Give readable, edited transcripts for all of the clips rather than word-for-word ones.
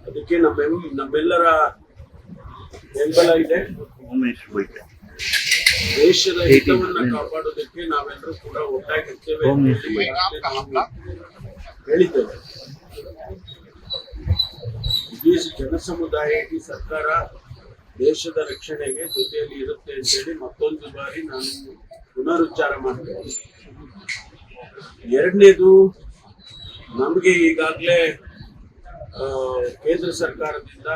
ಅದಕ್ಕೆ ನಮ್ಮೆಲ್ಲರ ಬೆಂಬಲ ಇದೆ. ದೇಶದ ಹಿತವನ್ನ ಕಾಪಾಡೋದಕ್ಕೆ ನಾವೆಲ್ಲರೂ ಕೂಡ ಒಟ್ಟಾಗಿರ್ತೇವೆ ಹೇಳಿದ್ದೇವೆ. ಇಡೀ ಜನಸಮುದಾಯ, ಇಡೀ ಸರ್ಕಾರ ದೇಶದ ರಕ್ಷಣೆಗೆ ಜೊತೆಯಲ್ಲಿ ಇರುತ್ತೆ ಅಂತೇಳಿ ಮತ್ತೊಂದು ಬಾರಿ ನಾನು ಪುನರುಚ್ಚಾರ ಮಾಡ್ತೇನೆ. ಎರಡನೇದು, ನಮಗೆ ಈಗಾಗಲೇ ಕೇಂದ್ರ ಸರ್ಕಾರದಿಂದ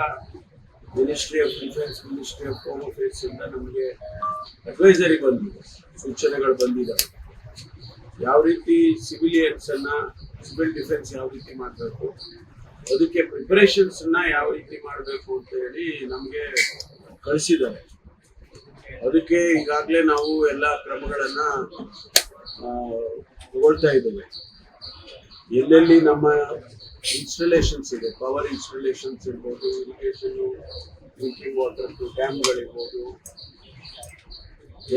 ministry of defence, ministry of home affairs ಇಂದ ನಮಗೆ ಅಡ್ವೈಸರಿ ಬಂದಿದೆ, ಸೂಚನೆಗಳು ಬಂದಿದ್ದಾವೆ. ಯಾವ ರೀತಿ ಸಿವಿಲಿಯನ್ಸ್ ಅನ್ನ, ಸಿವಿಲ್ ಡಿಫೆನ್ಸ್ ಯಾವ ರೀತಿ ಮಾಡಬೇಕು, ಅದಕ್ಕೆ ಪ್ರಿಪರೇಷನ್ಸ್ ಅನ್ನ ಯಾವ ರೀತಿ ಮಾಡಬೇಕು ಅಂತ ಹೇಳಿ ನಮಗೆ ಕಳಿಸಿದ್ದಾರೆ. ಅದಕ್ಕೆ ಈಗಾಗಲೇ ನಾವು ಎಲ್ಲ ಕ್ರಮಗಳನ್ನ ತಗೊಳ್ತಾ ಇದ್ದೇವೆ. ಎಲ್ಲೆಲ್ಲಿ ನಮ್ಮ ಇನ್ಸ್ಟಾಲೇಷನ್ಸ್ ಇದೆ, ಪವರ್ ಇನ್ಸ್ಟಾಲೇಷನ್ಸ್ ಇರ್ಬೋದು, ಇರಿಗೇಷನ್, ಡ್ರಿಂಕಿಂಗ್ ವಾಟರ್ ಡ್ಯಾಮ್ಗಳಿರ್ಬೋದು,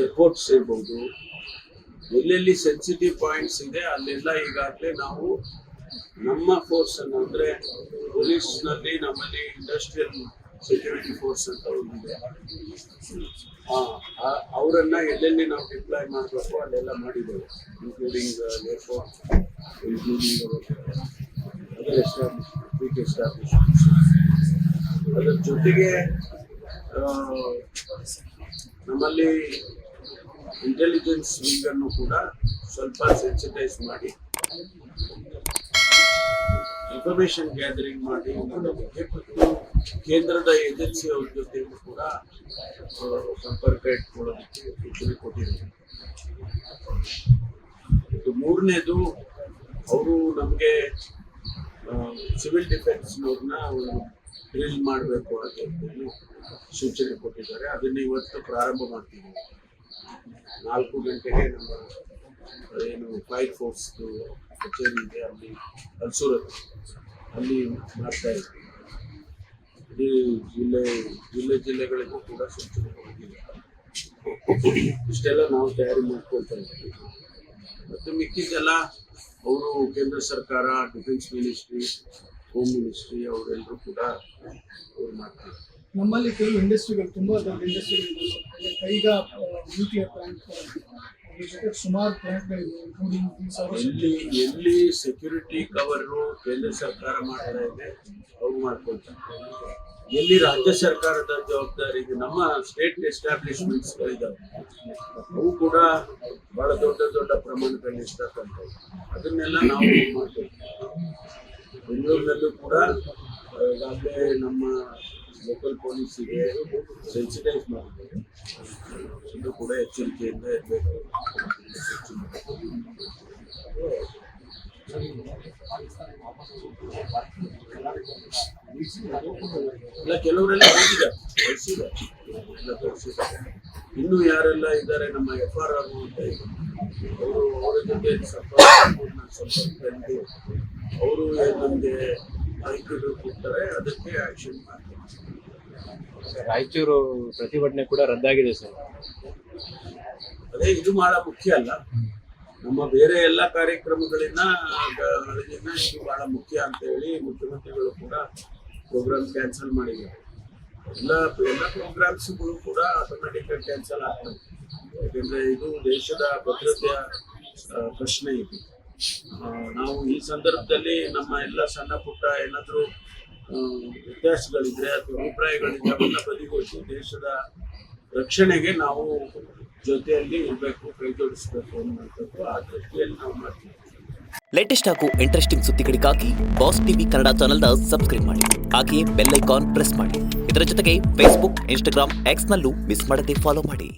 ಏರ್ಪೋರ್ಟ್ಸ್ ಇರ್ಬೋದು, ಎಲ್ಲೆಲ್ಲಿ ಸೆನ್ಸಿಟಿವ್ ಪಾಯಿಂಟ್ಸ್ ಇದೆ ಅಲ್ಲೆಲ್ಲ ಈಗಾಗಲೇ ನಾವು ನಮ್ಮ ಫೋರ್ಸ್ ಅನ್ನು, ಅಂದ್ರೆ ಪೊಲೀಸ್ನಲ್ಲಿ ನಮ್ಮಲ್ಲಿ ಇಂಡಸ್ಟ್ರಿಯಲ್ ಸೆಕ್ಯೂರಿಟಿ ಫೋರ್ಸ್ ಅಂತ ಒಂದಿದೆ, ಅವರನ್ನ ಎಲ್ಲೆಲ್ಲಿ ನಾವು ಡಿಪ್ಲಾಯ್ ಮಾಡಬೇಕು ಅಲ್ಲೆಲ್ಲ ಮಾಡಿದ್ದೇವೆ, including airport, including other establishments. ಅದರ ಜೊತೆಗೆ ನಮ್ಮಲ್ಲಿ ಇಂಟೆಲಿಜೆನ್ಸ್ ವಿಂಗ್ ಅನ್ನು ಕೂಡ ಸ್ವಲ್ಪ ಸೆನ್ಸಿಟೈಸ್ ಮಾಡಿ ಇನ್ಫಾರ್ಮೇಶನ್ ಗ್ಯಾದರಿಂಗ್ ಮಾಡಿ ಮಾಡೋದಕ್ಕೆ, ಮತ್ತು ಕೇಂದ್ರದ ಏಜೆನ್ಸಿ ಅವ್ರ ಜೊತೆಗೂ ಕೂಡ ಸಂಪರ್ಕ ಇಟ್ಕೊಳ್ಳೋದಕ್ಕೆ ಸೂಚನೆ ಕೊಟ್ಟಿದ್ದಾರೆ. ಮತ್ತು ಮೂರನೇದು, ಅವರು ನಮಗೆ ಸಿವಿಲ್ ಡಿಫೆನ್ಸ್ನವ್ರನ್ನ ಡ್ರಿಲ್ ಮಾಡಬೇಕು ಅಂತ ಹೇಳಿ ಸೂಚನೆ ಕೊಟ್ಟಿದ್ದಾರೆ. ಅದನ್ನು ಇವತ್ತು ಪ್ರಾರಂಭ ಮಾಡ್ತೀವಿ. 4 ಗಂಟೆಗೆ ನಮ್ಮ ಏನು ಫೈರ್ ಫೋರ್ಸ್ ಕಚೇರಿ ಇದೆ ಅಲ್ಲಿ ಹಲ್ಸೂರಲ್ಲಿ, ಅಲ್ಲಿ ಮಾಡ್ತಾ ಇದ್ದೀವಿ. ಇಡೀ ಜಿಲ್ಲೆಗಳಿಗೂ ಕೂಡ ಸೂಚನೆ ಕೊಟ್ಟಿದ್ದೀವಿ. ಇಷ್ಟೆಲ್ಲ ನಾವು ತಯಾರಿ ಮಾಡ್ಕೊಳ್ತಾ ಇದ್ದೀವಿ. ಮತ್ತು ಮಿಕ್ಕಿದ್ದೆಲ್ಲ ಅವರು ಕೇಂದ್ರ ಸರ್ಕಾರ, ಡಿಫೆನ್ಸ್ ಮಿನಿಸ್ಟ್ರಿ, ಹೋಮ್ ಮಿನಿಸ್ಟ್ರಿ ಅವರೆಲ್ಲರೂ ಕೂಡ ಅವ್ರು ಮಾಡ್ತಾರೆ. ನಮ್ಮಲ್ಲಿ ಕೆಲವು ಇಂಡಸ್ಟ್ರಿಗಳು, ತುಂಬಾ ದೊಡ್ಡ ಇಂಡಸ್ಟ್ರಿಗಳು, ಕೈಗಾ ನ್ಯೂಕ್ಲಿಯರ್ ಪ್ಲಾಂಟ್, ಜೊತೆ ಸುಮಾರು ಪ್ಲಾಂಟ್ಗಳಿವೆ, ಇನ್ಕ್ಲೂಡಿಂಗ್ ಎಲ್ಲಿ ಸೆಕ್ಯೂರಿಟಿ ಕವರ್ ಕೇಂದ್ರ ಸರ್ಕಾರ ಮಾಡ್ತಾ ಇದೆ ಅವ್ರು ಮಾಡ್ಕೊಳ್ತಾರೆ. ಎಲ್ಲಿ ರಾಜ್ಯ ಸರ್ಕಾರದ ಜವಾಬ್ದಾರಿ ಇದೆ, ನಮ್ಮ ಸ್ಟೇಟ್ ಎಸ್ಟಾಬ್ಲಿಷ್ಮೆಂಟ್ಸ್ ಇದಾವೆ, ಅವು ಕೂಡ ಬಹಳ ದೊಡ್ಡ ಪ್ರಮಾಣದಲ್ಲಿ ಇರ್ತಕ್ಕಂಥವು, ಅದನ್ನೆಲ್ಲ ನಾವು ಮಾಡ್ತೀವಿ. ಬೆಂಗಳೂರಿನಲ್ಲೂ ಕೂಡ ಈಗಾಗಲೇ ನಮ್ಮ ಲೋಕಲ್ ಪೊಲೀಸಿಗೆ ಸೆನ್ಸಿಟೈಸ್ ಮಾಡಿದ್ದೇವೆ. ಇದು ಕೂಡ ಎಚ್ಚರಿಕೆಯಿಂದ ಇರಬೇಕು. ಇಲ್ಲ, ಕೆಲವರೆಲ್ಲ ಕಳಿಸಿದ್ದಾರೆ. ಇನ್ನೂ ಯಾರೆಲ್ಲ ಇದ್ದಾರೆ ನಮ್ಮ FRR ಅಂತ ಅವರು, ಅವರ ಜೊತೆ ಸಂಪರ್ಕದಲ್ಲಿ ಅವರು ನಮಗೆ ಮಾಹಿತಿಗಳು ಕೊಡ್ತಾರೆ, ಅದಕ್ಕೆ ಆಕ್ಷನ್ ಮಾಡ್ತಾರೆ. ರಾಯಚೂರು ಪ್ರತಿಭಟನೆ ಕೂಡ ರದ್ದಾಗಿದೆ ಸರ್. ಅದೇ, ಇದು ಬಹಳ ಮುಖ್ಯ ಅಲ್ಲ. ನಮ್ಮ ಬೇರೆ ಎಲ್ಲ ಕಾರ್ಯಕ್ರಮಗಳಿಂದ ಇದು ಬಹಳ ಮುಖ್ಯ ಅಂತ ಹೇಳಿ ಮುಖ್ಯಮಂತ್ರಿಗಳು ಕೂಡ ಪ್ರೋಗ್ರಾಮ್ ಕ್ಯಾನ್ಸಲ್ ಮಾಡಿದ್ದಾರೆ. ಎಲ್ಲ ಪ್ರೋಗ್ರಾಮ್ಸ್ಗಳು ಕೂಡ ಆಟೋಮೆಟಿಕ್ ಕ್ಯಾನ್ಸಲ್ ಆಗ್ತವೆ. ಯಾಕೆಂದ್ರೆ ಇದು ದೇಶದ ಭದ್ರತೆಯ ಪ್ರಶ್ನೆ ಇದೆ. ನಾವು ಈ ಸಂದರ್ಭದಲ್ಲಿ ನಮ್ಮ ಎಲ್ಲ ಸಣ್ಣ ಪುಟ್ಟ ಏನಾದರೂ ವ್ಯತ್ಯಾಸಗಳಿದ್ರೆ ಅಥವಾ ಅಭಿಪ್ರಾಯಗಳಿದ್ರೆ ಅವನ್ನ ಬದಿಗೊಳಿಸಿ ದೇಶದ ರಕ್ಷಣೆಗೆ ನಾವು ಜೊತೆಯಲ್ಲಿ ಇರಬೇಕು, ಕೈ ಜೋಡಿಸಬೇಕು ಅನ್ನುವಂಥದ್ದು ಆ ದೃಷ್ಟಿಯಲ್ಲಿ ನಾವು ಮಾಡ್ತೀವಿ. ಲೇಟೆಸ್ಟ್ ಹಾಗೂ ಇಂಟ್ರೆಸ್ಟಿಂಗ್ ಸುದ್ದಿಗಳಿಗಾಗಿ ಬಾಸ್ ಟಿವಿ ಕನ್ನಡ ಚಾನೆಲ್ನ ಸಬ್ಸ್ಕ್ರೈಬ್ ಮಾಡಿ. ಹಾಗೆಯೇ ಬೆಲ್ ಐಕಾನ್ ಪ್ರೆಸ್ ಮಾಡಿ. ಇದರ ಜೊತೆಗೆ ಫೇಸ್ಬುಕ್, ಇನ್ಸ್ಟಾಗ್ರಾಮ್, ಎಕ್ಸ್ನಲ್ಲೂ ಮಿಸ್ ಮಾಡದೆ ಫಾಲೋ ಮಾಡಿ.